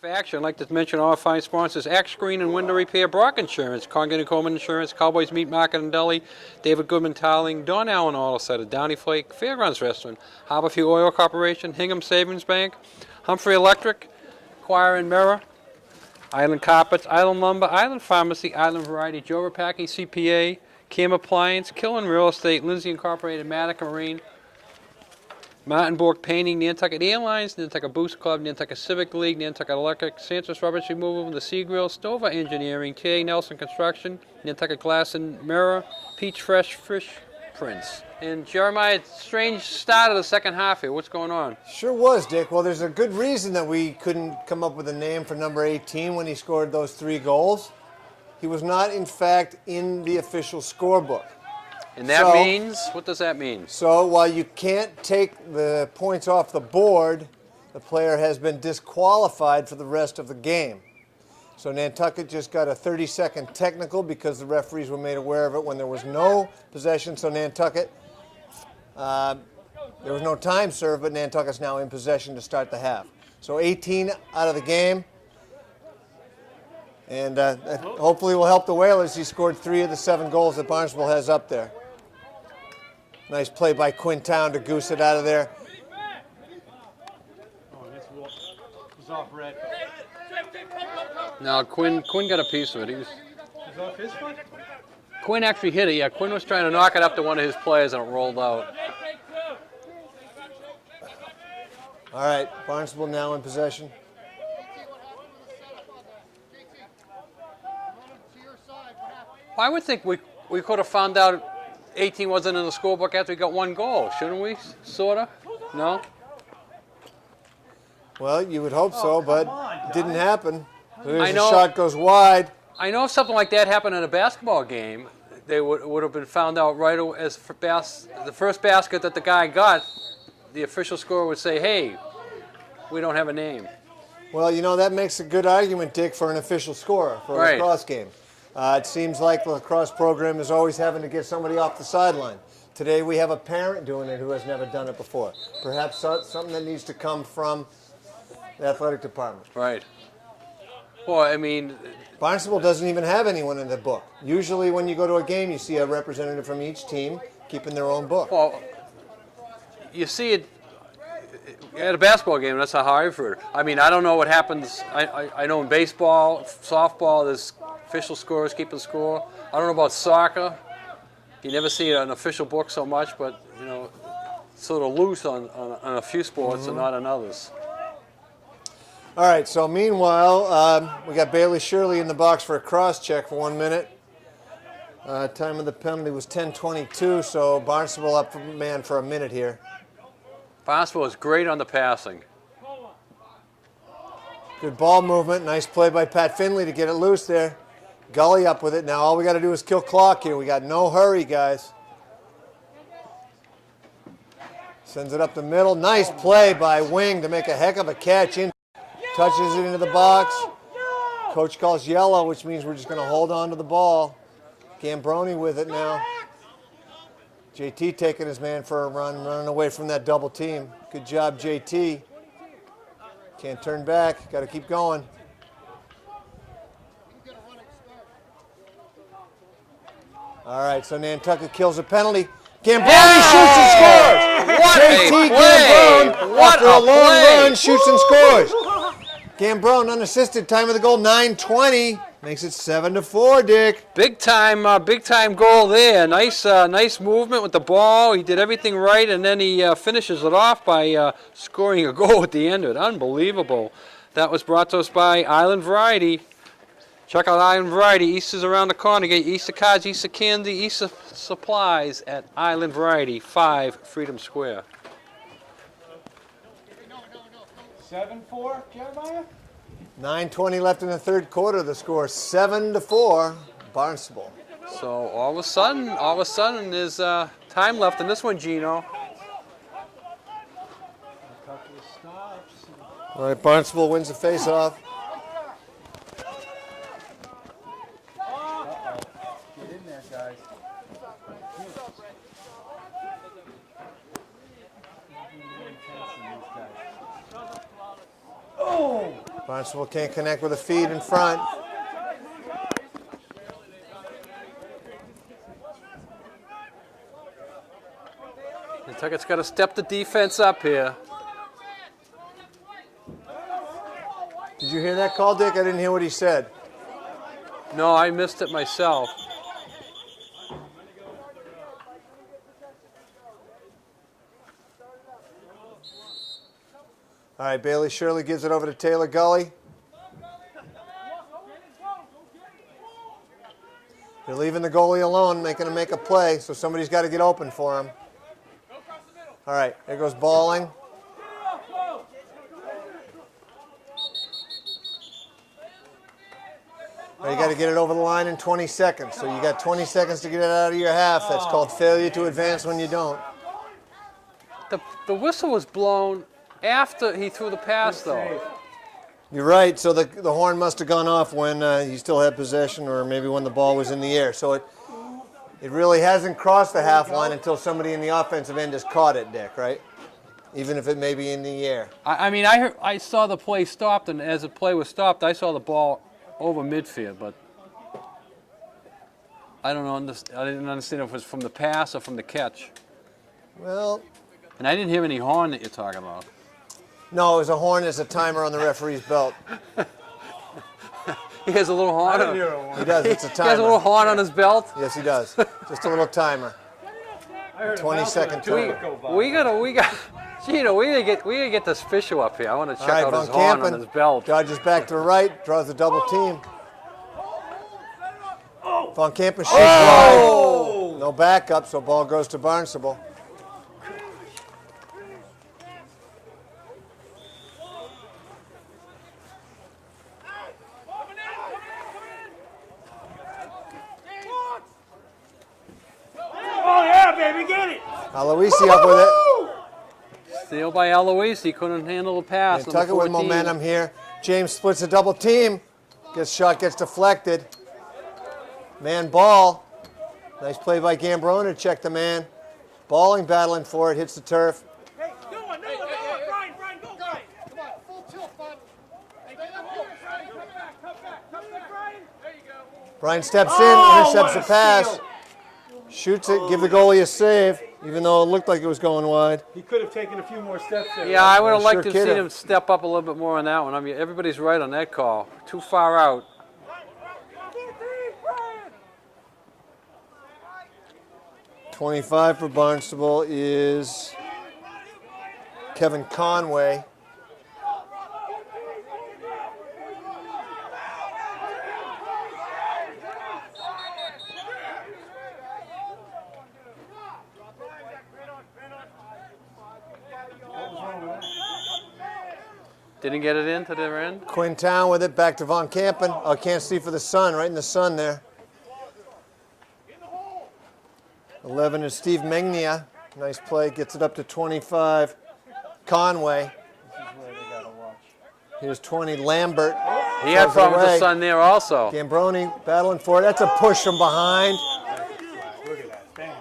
Action, I'd like to mention all our fine sponsors: Axe Screen and Window Repair, Brock Insurance, Congan and Coleman Insurance, Cowboys Meat Market and Deli, David Goodman Toweling, Don Allen Auto Center, Downey Flake, Fairgrounds Restaurant, Harborview Oil Corporation, Hingham Savings Bank, Humphrey Electric, Choir and Mirror, Island Carpets, Island Lumber, Island Pharmacy, Island Variety, Joe Rapaki CPA, Cam Appliance, Killen Real Estate, Lindsay Incorporated, Matica Marine, Martin Borg Painting, Nantucket Airlines, Nantucket Boost Club, Nantucket Civic League, Nantucket Electric, Santos Rubbish Removal, The Sea Grill, Stover Engineering, T.A. Nelson Construction, Nantucket Glass and Mirror, Peach Fresh Fish Prints. And Jeremiah, strange start of the second half here. What's going on? Sure was, Dick. Well, there's a good reason that we couldn't come up with a name for number 18 when he scored those 3 goals. He was not, in fact, in the official scorebook. And that means, what does that mean? So while you can't take the points off the board, the player has been disqualified for the rest of the game. So Nantucket just got a 30-second technical because the referees were made aware of it when there was no possession. So Nantucket, there was no time served, but Nantucket's now in possession to start the half. So 18 out of the game. And hopefully will help the Whalers. He scored 3 of the 7 goals that Barnstable has up there. Nice play by Quinn Town to goose it out of there. Oh, he's off red. No, Quinn got a piece of it. He's off his foot? Quinn actually hit it. Yeah, Quinn was trying to knock it up to one of his players and it rolled out. All right, Barnstable now in possession. Well, I would think we could have found out 18 wasn't in the scorebook after we got 1 goal, shouldn't we? Sort of? No? Well, you would hope so, but it didn't happen. There's I know, a shot goes wide. I know if something like that happened in a basketball game, they would have been found out right away. As for the first basket that the guy got, the official scorer would say, hey, we don't have a name. Well, you know, that makes a good argument, Dick, for an official scorer for a lacrosse game. It seems like the lacrosse program is always having to get somebody off the sideline. Today we have a parent doing it who has never done it before. Perhaps something that needs to come from the athletic department. Right. Well, I mean, Barnstable doesn't even have anyone in the book. Usually when you go to a game, you see a representative from each team keeping their own book. Well, you see it at a basketball game, that's how I've heard. I mean, I don't know what happens. I know in baseball, softball, there's official scorers keeping score. I don't know about soccer. You never see an official book so much, but, you know, sort of loose on a few sports and not on others. All right, so meanwhile, we got Bailey Shirley in the box for a cross check for 1 minute. Time of the penalty was 10:22, so Barnstable up for man for a minute here. Barnstable is great on the passing. Good ball movement. Nice play by Pat Finley to get it loose there. Gully up with it. Now all we got to do is kill clock here. We got no hurry, guys. Sends it up the middle. Nice play by Wing to make a heck of a catch. Touches it into the box. Coach calls yellow, which means we're just going to hold on to the ball. Gambroni with it now. JT taking his man for a run, running away from that double team. Good job, JT. Can't turn back. Got to keep going. All right, so Nantucket kills a penalty. Gambroni shoots and scores. What JT a play! Gambrone, What after a a long play! run, shoots and scores. Gambrone unassisted. Time of the goal 9:20. Makes it 7-4, Dick. Big time goal there. Nice movement with the ball. He did everything right, and then he finishes it off by scoring a goal at the end of it. Unbelievable. That was brought to us by Island Variety. Check out Island Variety. Easter's around the corner. Get Easter cards, Easter candy, Easter supplies at Island Variety, 5 Freedom Square. 7-4, Jeremiah? 9:20 left in the third quarter. The score 7-4, Barnstable. So all of a sudden, there's time left in this one, Gino. All right, Barnstable wins the face-off. Get in there, guys. Oh! Barnstable can't connect with a feed in front. Nantucket's got to step the defense up here. Did you hear that call, Dick? I didn't hear what he said. No, I missed it myself. All right, Bailey Shirley gives it over to Taylor Gully. They're leaving the goalie alone, making him make a play, so somebody's got to get open for him. All right, there goes Balling. Now you got to get it over the line in 20 seconds. So you got 20 seconds to get it out of your half. That's called failure to advance when you don't. The whistle was blown after he threw the pass, though. You're right. So the horn must have gone off when he still had possession, or maybe when the ball was in the air. So it really hasn't crossed the half line until somebody in the offensive end has caught it, Dick, right? Even if it may be in the air. I mean, I saw the play stopped, and as the play was stopped, I saw the ball over midfield, but I don't know. I didn't understand if it was from the pass or from the catch. Well, and I didn't hear any horn that you're talking about. No, it was a horn. There's a timer on the referee's belt. He has a little horn. He does. It's a timer. He has a little horn on his belt. Yes, he does. Just a little timer. 20-second timer. We got. Gino, we gotta get this official up here. I want to check out Von his horn Kampen on his belt. dodges back to the right, draws the double team. Von Kampen shoots wide. No backup, so ball goes to Barnstable. Oh yeah, baby, get it! Aloisi up with it. Steal by Eloise. He couldn't handle the pass. Nantucket with momentum here. James splits a double team. Shot gets deflected. Man ball. Nice play by Gambrone to check the man. Balling, battling for it, hits the turf. Hey, no one, Brian, go, Brian! Come on, full tilt, bud. Hey, get up here, Brian, come back, Brian. There you go. Brian steps in, intercepts the pass. Shoots it, give the goalie a save, even though it looked like it was going wide. He could have taken a few more steps there. Yeah, I would have liked to sure have could seen have. him step up a little bit more on that one. I mean, everybody's right on that call. Too far out. 25 for Barnstable is Kevin Conway. Didn't get it into their end. Quintown with it, back to Von Kampen. Oh, can't see for the sun, right in the sun there. 11 is Steve Megnia. Nice play, gets it up to 25. Conway. This is where they gotta watch. Here's 20, Lambert. He had Throws it problems with away. the sun there also. Gambrone battling for it. That's a push from behind. Look at that, bam.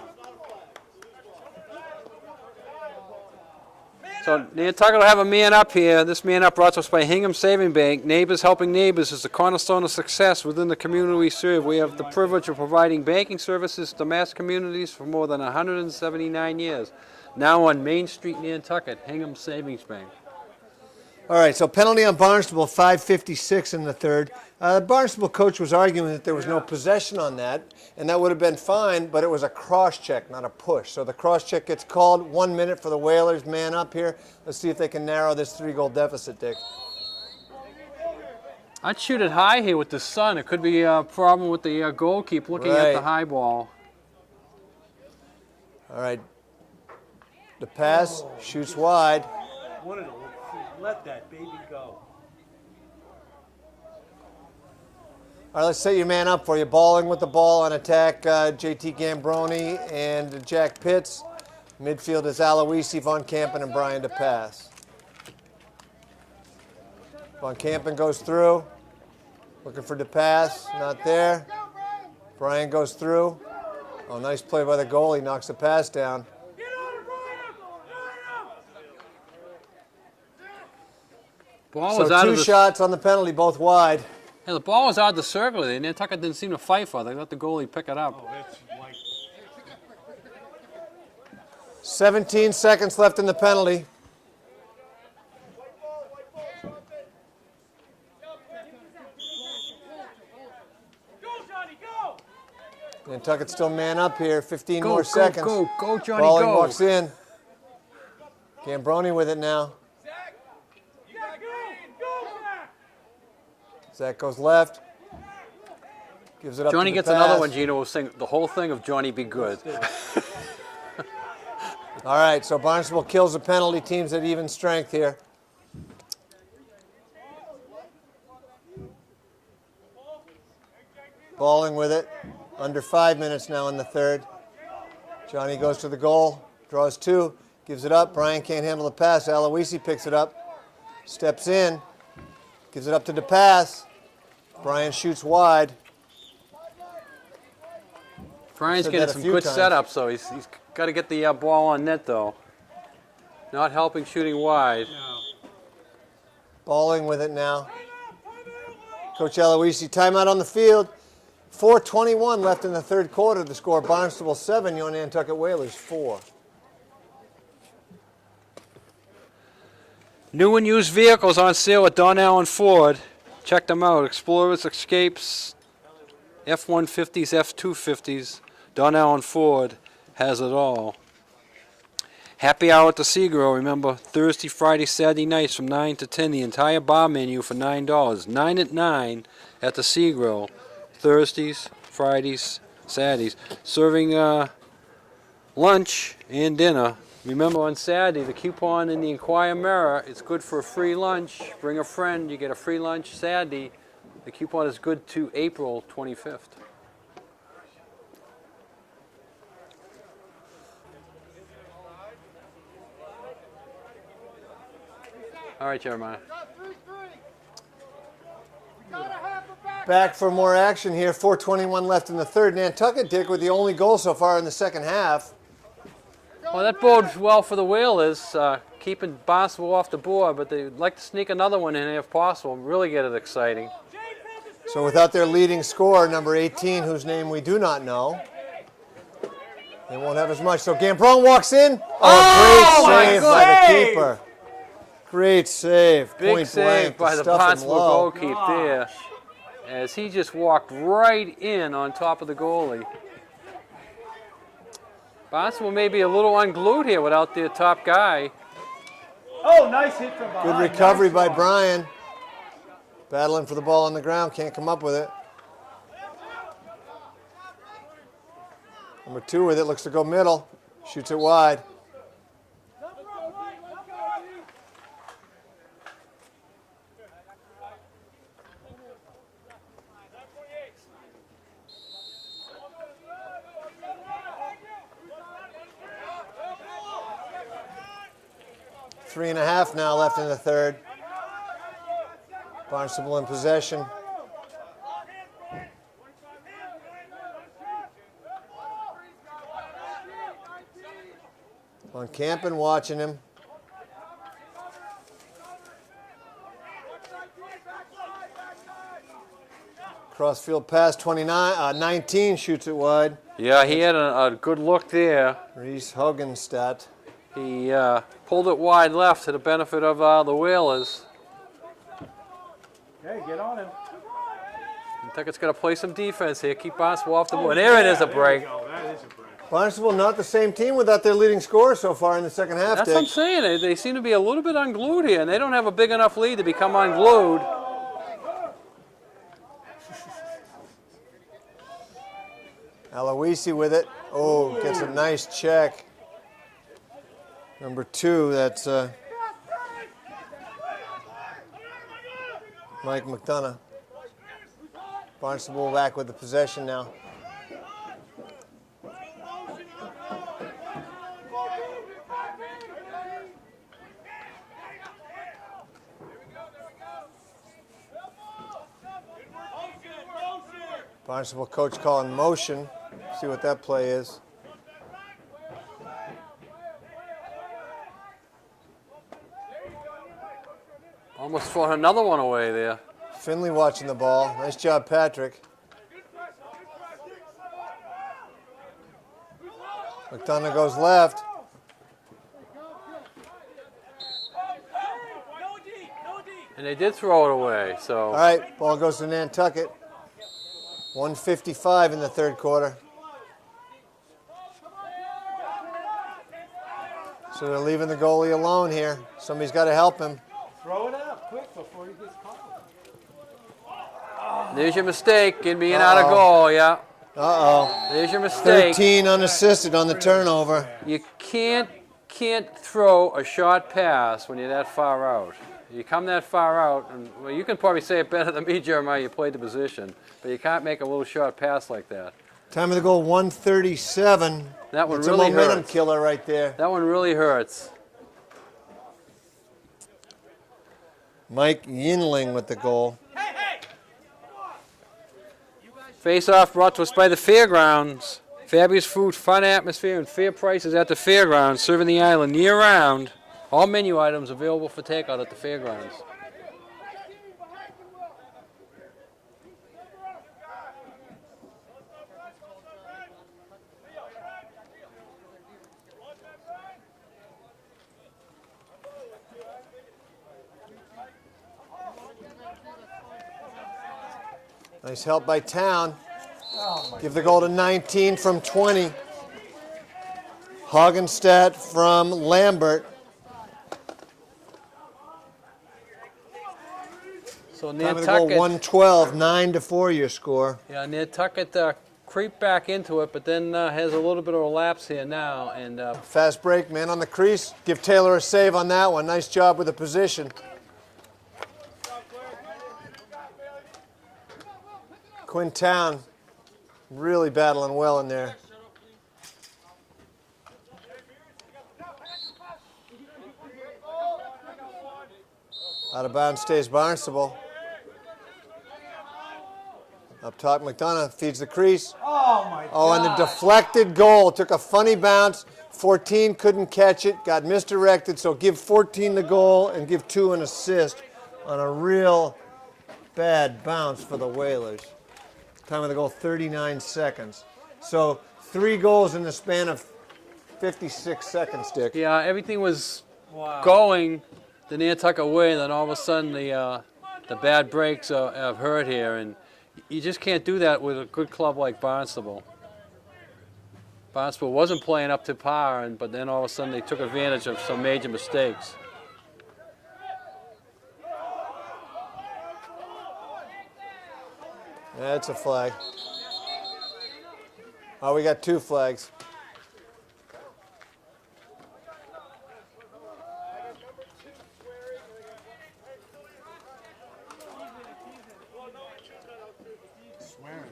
So Nantucket will have a man up here. This man up brought to us by Hingham Saving Bank. Neighbors helping neighbors is the cornerstone of success within the community we serve. We have the privilege of providing banking services to mass communities for more than 179 years. Now on Main Street, Nantucket, Hingham Savings Bank. All right, so penalty on Barnstable, 5:56 in the third. The Barnstable coach was arguing that there was no possession on that, and that would have been fine, but it was a cross-check, not a push. So the cross-check gets called. 1 minute for the Whalers, man up here. Let's see if they can narrow this 3-goal deficit, Dick. I'd shoot it high here with the sun. It could be a problem with the goalkeeper looking at the Right. high ball. All right, the pass, shoots wide. Let that baby go. All right, let's set your man up for you. Balling with the ball on attack, JT Gambrone and Jack Pitts. Midfield is Aloisi, Von Kampen, and Brian to pass. Von Kampen goes through, looking for DePass, not there. Brian goes through. Oh, nice play by the goalie, knocks the pass down. Ball was So out two of the shots on the penalty, both wide. Yeah, the ball was out of the circle there. Nantucket didn't seem to fight for it. They let the goalie pick it up. 17 seconds left in the penalty. Go, Johnny, go! Nantucket still man up here. 15 Go, more go, seconds. go, Johnny, Balling go. walks in. Gambroni with it now. Zach, you got green. Go, Zach! Zach goes left. Gives it up Johnny to the gets another pass. one, Gino will sing the whole thing of Johnny Be Good. All right, so Barnstable kills the penalty. Teams at even strength here. Balling with it. Under 5 minutes now in the third. Johnny goes to the goal. Draws two. Gives it up. Brian can't handle the pass. Aloisi picks it up. Steps in. Gives it up to DePass. Brian shoots wide. Brian's Said getting that a some few good times. setups, though. He's got to get the ball on net, though. Not helping shooting wide. Balling with it now. Coach Aloisi, timeout on the field. 4:21 left in the third quarter. The score: Barnstable 7, your Nantucket Whalers 4. New and used vehicles on sale at Don Allen Ford. Check them out. Explorers, Escapes, F-150s, F-250s. Don Allen Ford has it all. Happy hour at the Seagull. Remember, Thursday, Friday, Saturday nights from 9 to 10. The entire bar menu for $9. 9 at 9 at the Seagull. Thursdays, Fridays, Saturdays. Serving lunch and dinner. Remember, on Saturday, the coupon in the Inquirer Mirror, it's good for a free lunch. Bring a friend, you get a free lunch Saturday. The coupon is good to April 25th. All right, Jeremiah. Back for more action here. 4:21 left in the third. Nantucket, Dick, with the only goal so far in the second half. Well, that bodes well for the Whalers, keeping Barnstable off the board, but they'd like to sneak another one in if possible, really get it exciting. So without their leading scorer, number 18, whose name we do not know, they won't have as much. So Gambron walks in. Oh, great save by the keeper. Great save. Big Point save blank by to the stuff him Barnstable low. goalkeeper there, as he just walked right in on top of the goalie. Barnstable may be a little unglued here without their top guy. Oh, nice hit from behind. Good recovery Nice by one. Brian. Battling for the ball on the ground. Can't come up with it. Number 2 with it. Looks to go middle. Shoots it wide. Three and a half now left in the third. Barnstable in possession. On Campen watching him. Crossfield pass 19 shoots it wide. Yeah, he had a good look there. Reese Hogenstadt. He pulled it wide left to the benefit of the Whalers. Okay, get on him. Nantucket's got to play some defense here. Keep Barnstable off the board. There it is, a break. There we go. That is a break. Barnstable not the same team without their leading scorer so far in the second half, That's what I'm Dick. saying. They seem to be a little bit unglued here, and they don't have a big enough lead to become unglued. Aloisi with it. Oh, gets a nice check. Number 2, that's Mike McDonough. Barnstable back with the possession now. Barnstable coach calling motion. See what that play is. Almost thrown another one away there. Finley watching the ball. Nice job, Patrick. McDonough goes left. And they did throw it away, so. All right, ball goes to Nantucket. 1:55 in the third quarter. So they're leaving the goalie alone here. Somebody's got to help him. Throw it out quick before he gets caught. There's your mistake in being out of goal, yeah. Uh-oh. There's your mistake. 13 unassisted on the turnover. You can't throw a short pass when you're that far out. You come that far out, and well, you can probably say it better than me, Jeremiah. You played the position, but you can't make a little short pass like that. Time of the goal, 1:37. That one It's really a momentum hurts. killer right there. That one really hurts. Mike Yinling with the goal. Face-off brought to us by the Fairgrounds. Fabulous food, fun atmosphere, and fair prices at the Fairgrounds, serving the island year-round. All menu items available for takeout at the Fairgrounds. Nice help by Town. Give the goal to 19 from 20. Hoggenstadt from Lambert. So Time of the goal, Nantucket, 112, 9-4 your score. yeah, Nantucket creeped back into it, but then has a little bit of a lapse here now, and Fast break, man on the crease. Give Taylor a save on that one. Nice job with the position. Quinn Town really battling well in there. Out of bounds stays Barnstable. Up top, McDonough feeds the crease. Oh my God. Oh, and the deflected goal. Took a funny bounce. 14 couldn't catch it, got misdirected, so give 14 the goal and give 2 an assist on a real bad bounce for the Whalers. Time of the goal, 39 seconds. So 3 goals in the span of 56 seconds, Dick. yeah, everything was going the Nantucket way, and then all of a sudden the bad breaks have hurt here, and you just can't do that with a good club like Barnstable. Barnstable wasn't playing up to par, but then all of a sudden they took advantage of some major mistakes. That's a flag. Oh, we got 2 flags. Swearing.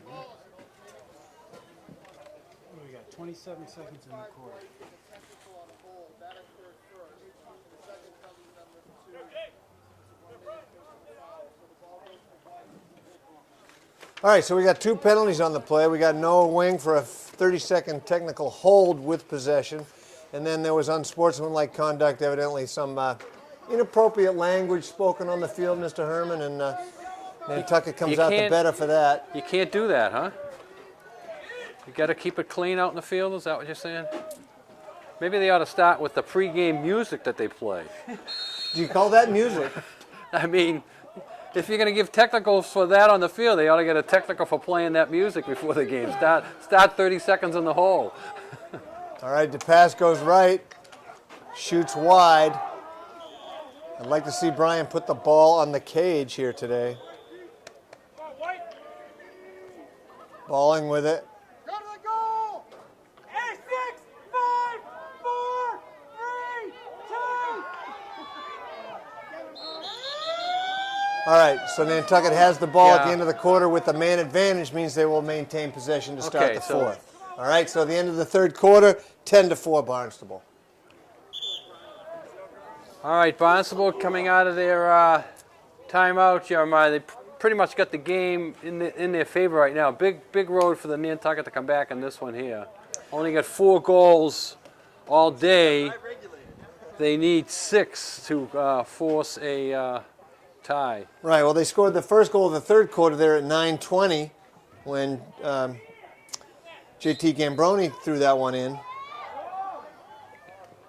We got 27 seconds in the quarter. All right, so we got 2 penalties on the play. We got Noah Wing for a 30-second technical hold with possession. And then there was unsportsmanlike conduct, evidently some inappropriate language spoken on the field, Mr. Herman, and Nantucket comes out the better for that. You can't do that, huh? You got to keep it clean out in the field, is that what you're saying? Maybe they ought to start with the pregame music that they play. Do you call that music? I mean, if you're going to give technicals for that on the field, they ought to get a technical for playing that music before the game. Start 30 seconds in the hole. All right, the pass goes right, shoots wide. I'd like to see Brian put the ball on the cage here today. Balling with it. Go to the goal! 8, 6, 5, 4, 3, 2. All right, so Nantucket has the ball at Yeah. the end of the quarter with the man advantage, means they will maintain possession to start Okay, the so- fourth. All right, so at the end of the third quarter, 10-4 Barnstable. All right, Barnstable coming out of their timeout, Jeremiah. They pretty much got the game in their favor right now. Big road for the Nantucket to come back in this one here. Only got 4 goals all day. They need 6 to force a tie. Right, well, they scored the first goal of the third quarter there at 9:20 when JT Gambroni threw that one in.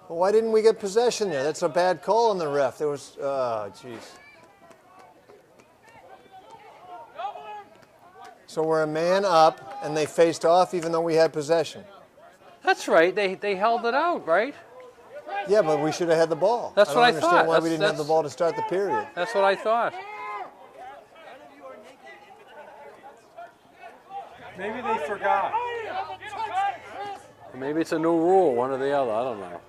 Well, why didn't we get possession there? That's a bad call on the ref. There was, oh, jeez. So we're a man up, and they faced off even though we had possession. That's right. They held it out, right? Yeah, but we should have had the ball. That's what I don't understand thought. why we didn't have the ball to start the period. That's what I thought. Maybe they forgot. Or maybe it's a new rule, one or the other. I don't know.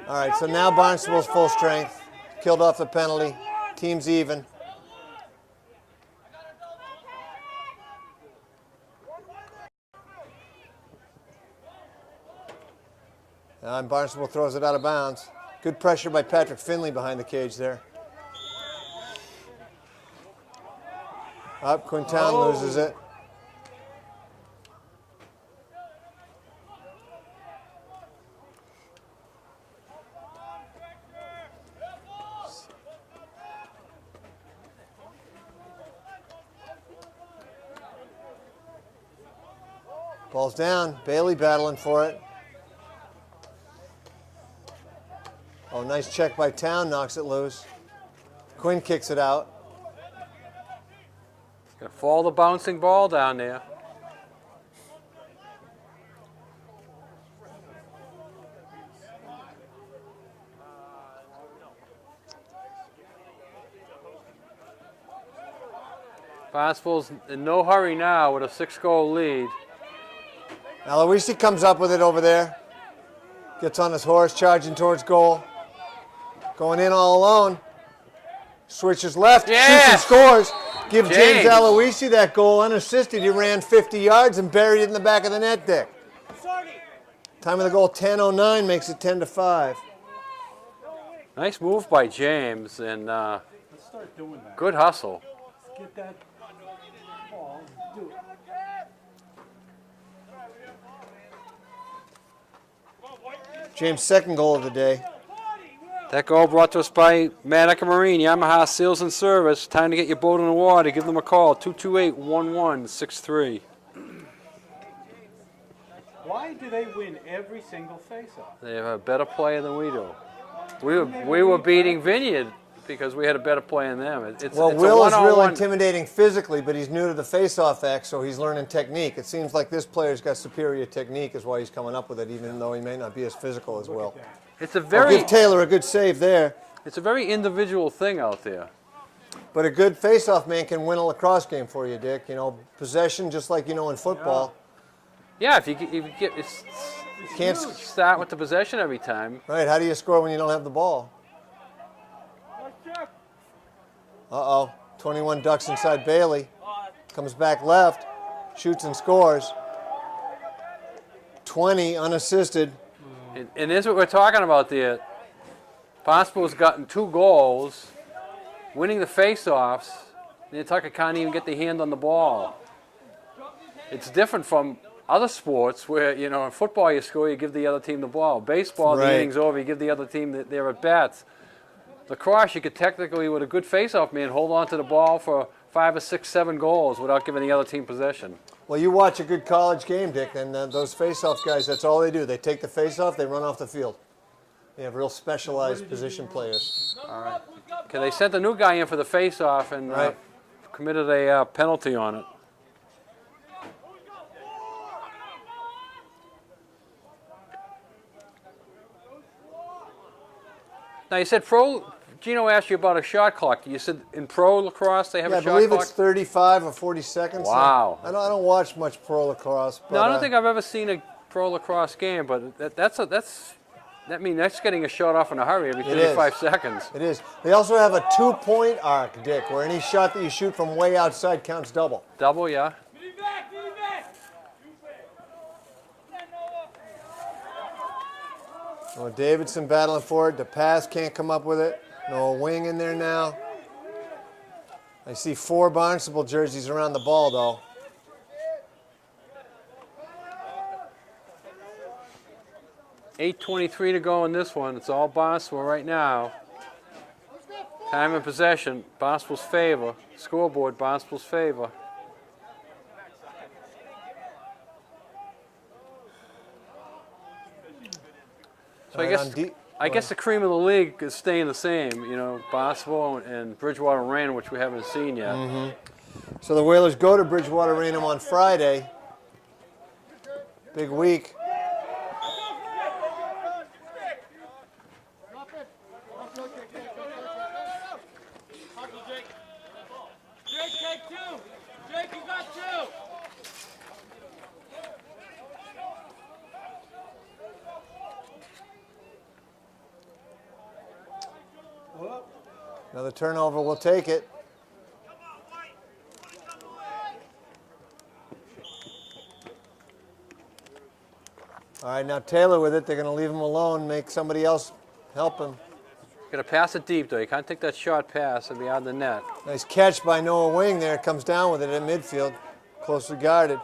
All right, so now Barnstable's full strength. Killed off the penalty. Team's even. And Barnstable throws it out of bounds. Good pressure by Patrick Finley behind the cage there. Up, Quintown loses it. Ball's down. Bailey battling for it. Oh, nice check by Town, knocks it loose. Quinn kicks it out. Gonna fall the bouncing ball down there. Barnstable's in no hurry now with a 6-goal lead. Aloisi comes up with it over there. Gets on his horse, charging towards goal. Going in all alone. Switches left, shoots and scores. Give James Aloisi that goal unassisted. He ran 50 yards and buried it in the back of the net, Dick. Time of the goal, 10:09, makes it 10-5. Nice move by James and Let's start doing that. good hustle. Get that ball and do it. James' second goal of the day. That goal brought to us by Manica Marine, Yamaha Sales and Service. Time to get your boat in the water. Give them a call, 228-1163. Why do they win every single face-off? They have a better player than we do. We were beating Vineyard because we had a better player than them. Well, it's Will a is real one-on-one. intimidating physically, but he's new to the face-off act, so he's learning technique. It seems like this player's got superior technique is why he's coming up with it, even though he may not be as physical as Will. It's a I'll very give Taylor a good save there. It's a very individual thing out there. But a good face-off man can win a lacrosse game for you, Dick. You know, possession, just like you know in football. Yeah, if you get Can't start with the possession every time. right? How do you score when you don't have the ball? Uh-oh, 21 ducks inside Bailey. Comes back left, shoots and scores. 20 unassisted. And this is what we're talking about there. Barnstable's gotten 2 goals, winning the face-offs. Nantucket can't even get their hand on the ball. It's different from other sports where, you know, in football you score, you give the other team the ball. Baseball, the inning's over, you give the other team their at-bats. Lacrosse, you could technically, with a good face-off man, hold on to the ball for 5 or 6, 7 goals without giving the other team possession. Well, you watch a good college game, Dick, and those face-off guys, that's all they do. They take the face-off, they run off the field. They have real specialized position players. All right. Okay, they sent the new guy in for the face-off and committed a penalty on it. Now you said Gino asked you about a shot clock. You said in pro lacrosse they have a shot clock? I believe it's 35 or 40 seconds. Wow. I don't watch much pro lacrosse. But, No, I don't think I've ever seen a pro lacrosse game, but that means that's getting a shot off in a hurry every 35 seconds. It is. They also have a 2-point arc, Dick, where any shot that you shoot from way outside counts double. Double, yeah. Oh, Davidson battling for it. The pass can't come up with it. No wing in there now. I see 4 Barnstable jerseys around the ball, though. $8:23 to go in this one. It's all Barnstable right now. Time and possession, Barnstable's favor. Scoreboard, Barnstable's favor. So I guess the cream of the league is staying the same. You know, Barnstable and Bridgewater and Raynham, which we haven't seen yet. So the Whalers go to Bridgewater Raynham on Friday. Big week. Jake, take two. Jake, you got two. Another turnover will take it. All right, now Taylor with it. They're going to leave him alone, make somebody else help him. Got to pass it deep, though. You can't take that short pass and be out of the net. Nice catch by Noah Wing there. Comes down with it at midfield. Closely guarded.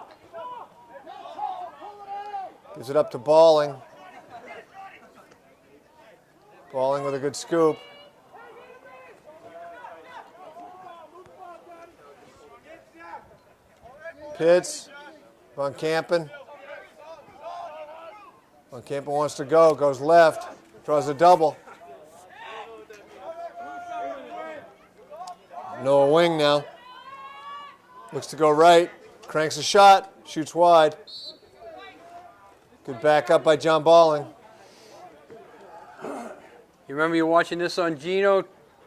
Gives it up to Balling. Balling with a good scoop. Pitts. Von Campen. Von Campen wants to go. Goes left. Draws a double. Noah Wing now. Looks to go right. Cranks a shot. Shoots wide. Good backup by John Balling. You remember you're watching this on Geno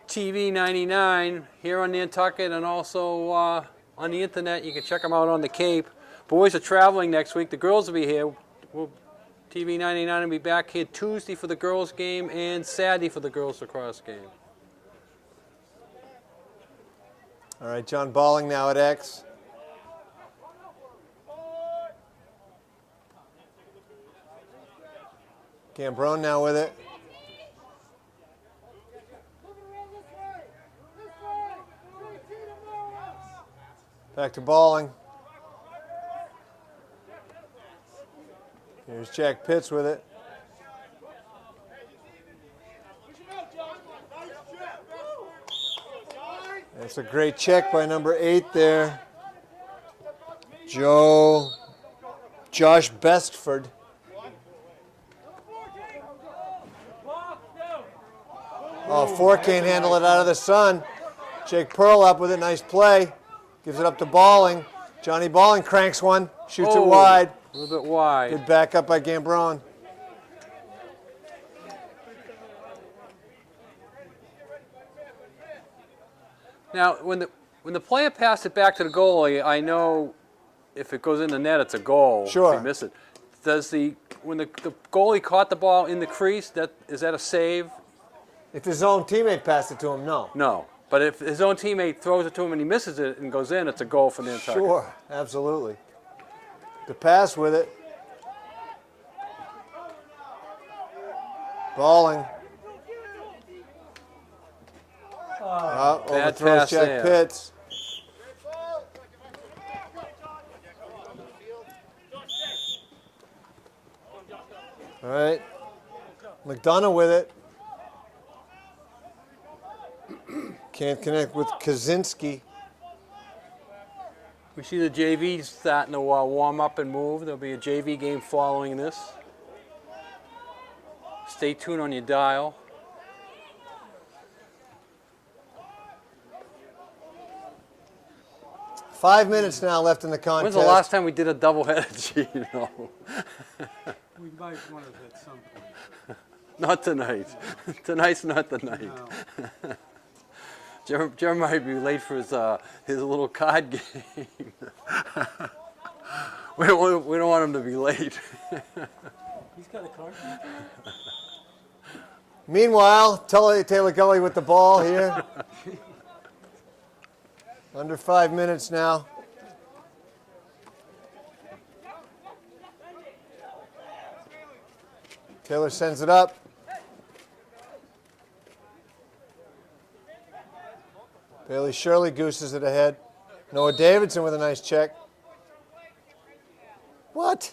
TV 99 here on Nantucket and also on the internet. You can check them out on the Cape. Boys are traveling next week. The girls will be here. TV 99 will be back here Tuesday for the girls game and Saturday for the girls lacrosse game. All right, John Balling now at X. Gambrone now with it. Back to Balling. Here's Jack Pitts with it. That's a great check by number 8 there. Josh Bestford. Oh, Four can't handle it out of the sun. Jake Pearl up with it, nice play. Gives it up to Balling. Johnny Balling cranks one, shoots it wide. A little bit wide. Good backup by Gambrone. Now, when the player passed it back to the goalie, I know if it goes in the net, it's a goal. Sure. If you miss it, when the goalie caught the ball in the crease, is that a save? If his own teammate passed it to him, no. No. But if his own teammate throws it to him and he misses it and goes in, it's a goal for Nantucket. Sure, absolutely. The pass with it. Balling. Bad Overthrows pass Jack there. Pitts. All right. McDonough with it. Can't connect with Kaczynski. We see the JV starting to warm up and move. There'll be a JV game following this. Stay tuned on your dial. Five minutes now left in the contest. When's the last time we did a doubleheader, Gino? We might want it at some point. Not tonight. Tonight's not the night. No. Jeremy might be late for his little card game. we don't want him to be late. He's got a card. Meanwhile, Taylor Gully with the ball here. Under 5 minutes now. Taylor sends it up. Bailey Shirley gooses it ahead. Noah Davidson with a nice check. What?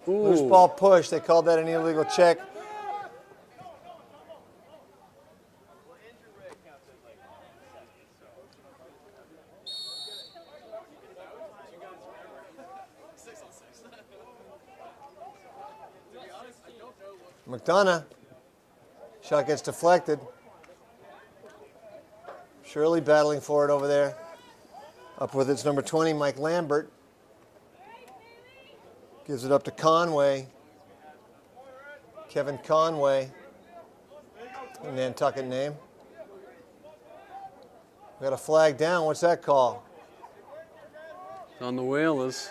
Loose ball push. They called that an illegal check. McDonough. Shot gets deflected. Shirley battling for it over there. Up with its number 20, Mike Lambert. Gives it up to Conway. Kevin Conway. A Nantucket name. We got a flag down. What's that call? On the Whalers.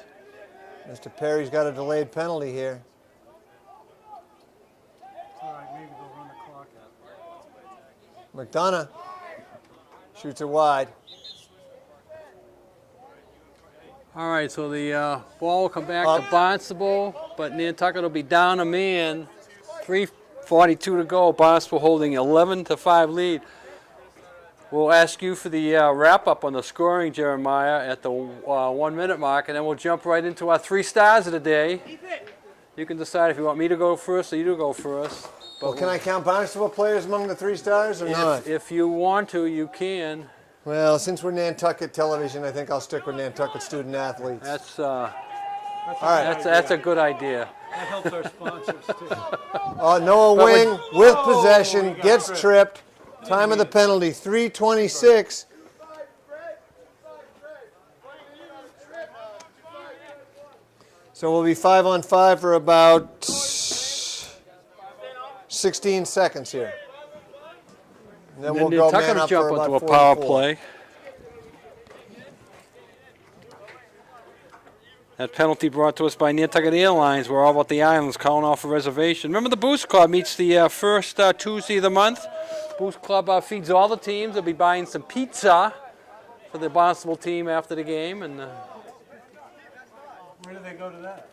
Mr. Perry's got a delayed penalty here. All right, maybe they'll run the clock out. McDonough shoots it wide. All right, so the ball will come back to Barnstable, but Nantucket will be down a man. 3:42 to go. Barnstable holding 11-5 lead. We'll ask you for the wrap-up on the scoring, Jeremiah, at the 1 minute mark, and then we'll jump right into our 3 stars of the day. You can decide if you want me to go first or you to go first. But Well, can I count Barnstable players among the 3 stars or not? if you want to, you can. Well, since we're Nantucket television, I think I'll stick with Nantucket student athletes. That's All right. that's a good idea. That helps our sponsors too. Noah Wing with he possession got gets tripped. Time of the penalty, 3:26. So we'll be 5-on-5 for about 16 seconds here. And then we'll go Nantucket man will up jump for into a about power 44. play. That penalty brought to us by Nantucket Airlines. We're all about the islands calling off a reservation. Remember, the Boost Club meets the first Tuesday of the month. Boost Club feeds all the teams. They'll be buying some pizza for the Barnstable team after the game. And Where do they go to that?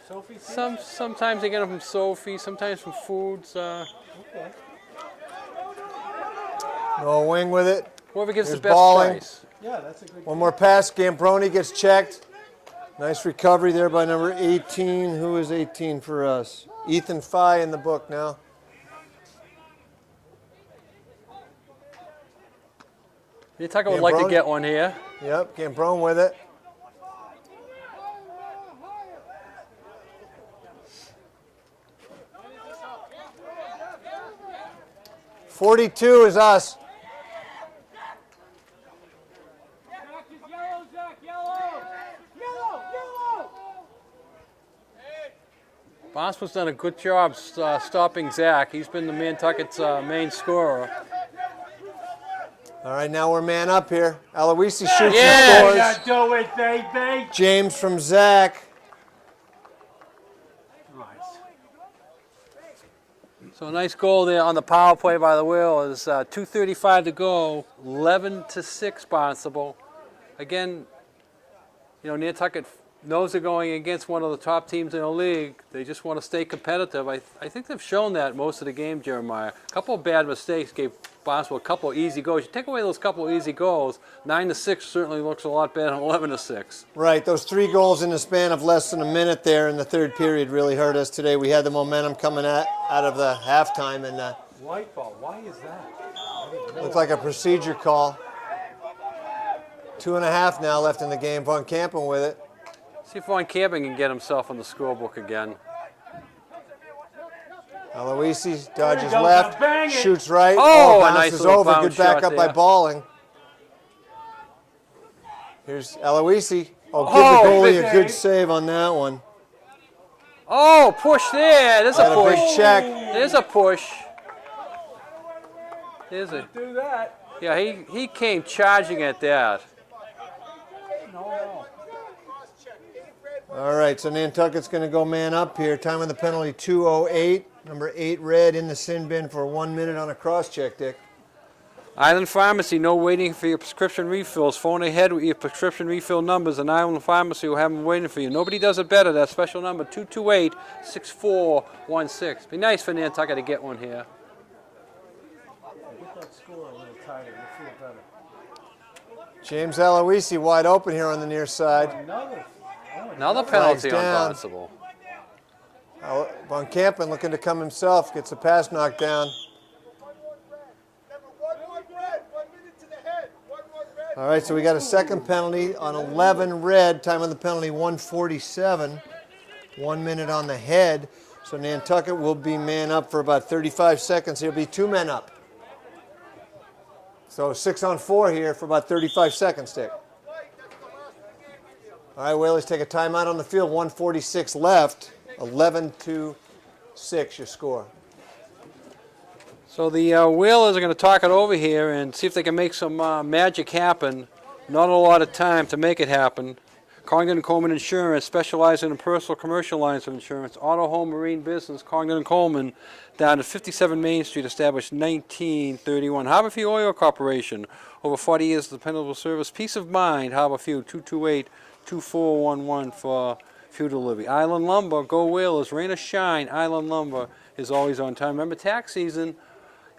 Sophie's? sometimes they get them from Sophie, sometimes from Foods. Okay. Noah Wing with it. Whoever gives Here's the best balling. price. Yeah, that's a good One more pass. Gambroni gets checked. Nice recovery there by number 18. Who is 18 for us? Ethan Fye in the book now. Nantucket would like to Gambroni? get one here. Yep, Gambrone with it. .42 is us. Zach is yellow, Zach, yellow! Yellow, yellow! Barnstable's done a good job stopping Zach. He's been the Nantucket's main scorer. All right, now we're man up here. Aloisi shoots Yeah. and Yeah, scores. do it, baby. James from Zach. Nice. So a nice goal there on the power play by the Whalers. 2:35 to go, 11-6 Barnstable. Again, you know, Nantucket knows they're going against one of the top teams in the league. They just want to stay competitive. I think they've shown that most of the game, Jeremiah. A couple of bad mistakes gave Barnstable a couple of easy goals. You take away those couple of easy goals, 9-6 certainly looks a lot better than 11-6. Right, those 3 goals in the span of less than a minute there in the third period really hurt us today. We had the momentum coming out of the halftime, and White ball, why is that? looked like a procedure call. 2.5 now left in the game. Von Campen with it. See if Von Camping can get himself on the scorebook again. Aloisi dodges goes, left, bang it. shoots right. Oh, a bounces nice little over. bounce Good backup shot by there. Balling. Here's Aloisi. Oh, give Oh, the goalie big a good save. save on that one. Oh, push there. There's a Got a push. big check. There's a push. There's a, Do that. yeah, he came charging at that. No. All right, so Nantucket's going to go man up here. Time of the penalty, 2:08. Number 8 red in the sin bin for 1 minute on a cross check, Dick. Island Pharmacy, no waiting for your prescription refills. Phone ahead with your prescription refill numbers, and Island Pharmacy will have them waiting for you. Nobody does it better. That special number, 228-6416. Be nice for Nantucket to get one here. Get that score a little tighter. You'll feel better. James Aloisi wide open here on the near side. Another Flags penalty on down. Barnstable. Von Campen looking to come himself. Gets a pass knocked down. All right, so we got a second penalty on 11 red. Time of the penalty, 1:47. 1 minute on the head. So Nantucket will be man up for about 35 seconds. He'll be 2 men up. So 6 on 4 here for about 35 seconds, Dick. All right, Whalers take a timeout on the field. 1:46 left. 11-6 your score. So the Whalers are going to talk it over here and see if they can make some magic happen. Not a lot of time to make it happen. Congdon & Coleman Insurance, specializing in personal commercial lines of insurance, auto, home, marine business. Congdon & Coleman, down at 57 Main Street, established 1931. Harborview Oil Corporation, over 40 years of dependable service. Peace of mind, Harborview, 228-2411 for fuel delivery. Island Lumber, go Whalers, rain or shine, Island Lumber is always on time. Remember, tax season,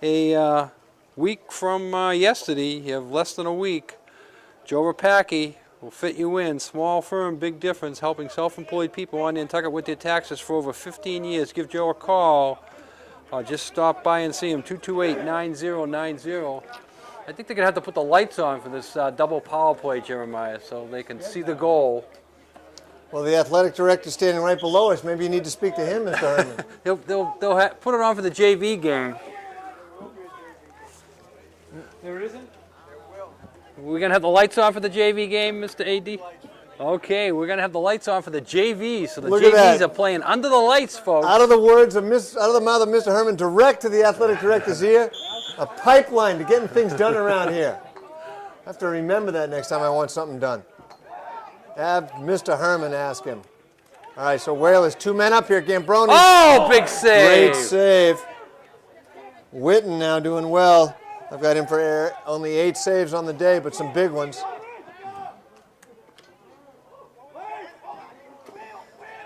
a week from yesterday, you have less than a week. Joe Rapacki will fit you in. Small firm, big difference, helping self-employed people on Nantucket with their taxes for over 15 years. Give Joe a call. Just stop by and see him, 228-9090. I think they're going to have to put the lights on for this double power play, Jeremiah, so they can see the goal. Well, the athletic director is standing right below us. Maybe you need to speak to him, Mr. Herman. They'll put it on for the JV game. There isn't? We're going to have the lights on for the JV game, Mr. AD? Okay, we're going to have the lights on for the JVs. So the Look at JVs that. are playing under the lights, folks. Out of the mouth of Mr. Herman, direct to the athletic director's ear, a pipeline to getting things done around here. I have to remember that next time I want something done. Have Mr. Herman ask him. All right, so Whalers, 2 men up here. Gambroni. Oh, big save. Great save. Witten now doing well. I've got him for only 8 saves on the day, but some big ones.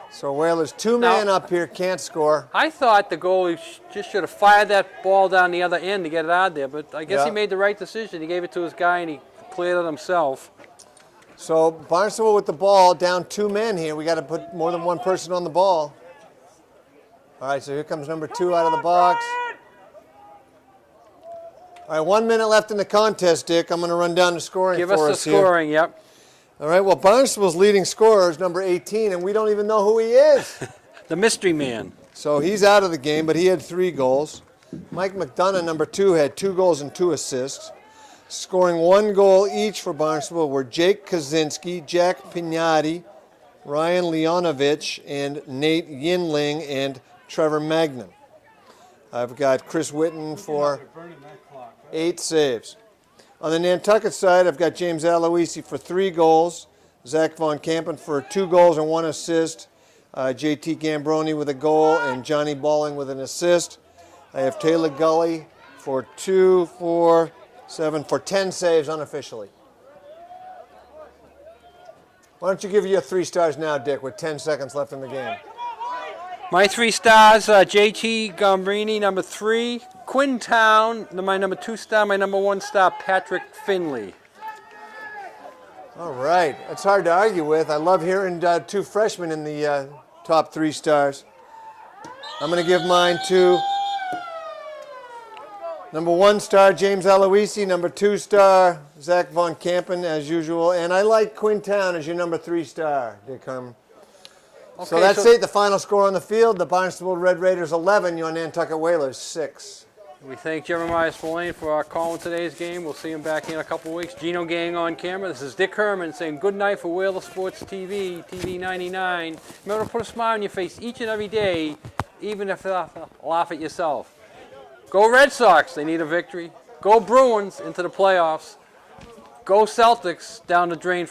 So Whalers, 2 men up here, can't score. I thought the goalie just should have fired that ball down the other end to get it out of there, but I guess he made the right decision. He gave it to his guy and he cleared it himself. So Barnstable with the ball, down 2 men here. We got to put more than 1 person on the ball. All right, so here comes number 2 out of the box. All right, 1 minute left in the contest, Dick. I'm going to run down the scoring Give for us the us here. scoring, yep. All right, well, Barnstable's leading scorer is number 18, and we don't even know who he is. The mystery man. So he's out of the game, but he had 3 goals. Mike McDonough, number 2, had 2 goals and 2 assists. Scoring 1 goal each for Barnstable were Jake Kaczynski, Jack Pignati, Ryan Leonovich, and Nate Yinling and Trevor Magnan. I've got Chris Witten for 8 saves. On the Nantucket side, I've got James Aloisi for 3 goals, Zach Von Kampen for 2 goals and 1 assist, JT Gambroni with a goal, and Johnny Balling with an assist. I have Taylor Gully for 2, 4, 7, for 10 saves unofficially. Why don't you give your 3 stars now, Dick, with 10 seconds left in the game? My 3 stars, JT Gambrini, number 3. Quinn Town, my number 2 star. My number 1 star, Patrick Finley. All right. That's hard to argue with. I love hearing 2 freshmen in the top 3 stars. I'm going to give mine to number 1 star, James Aloisi. Number 2 star, Zach Von Kampen, as usual. And I like Quinn Town as your number 3 star, Dick Herman. Okay, So that's it. The final score on the field, the Barnstable Red Raiders 11, your Nantucket Whalers 6. We thank Jeremiah Spillane for calling today's game. We'll see him back in a couple weeks. Gino Gang on camera. This is Dick Herman saying good night for Whaler Sports TV, TV 99. Remember to put a smile on your face each and every day, even if you laugh at yourself. Go Red Sox. They need a victory. Go Bruins into the playoffs. Go Celtics down the drain for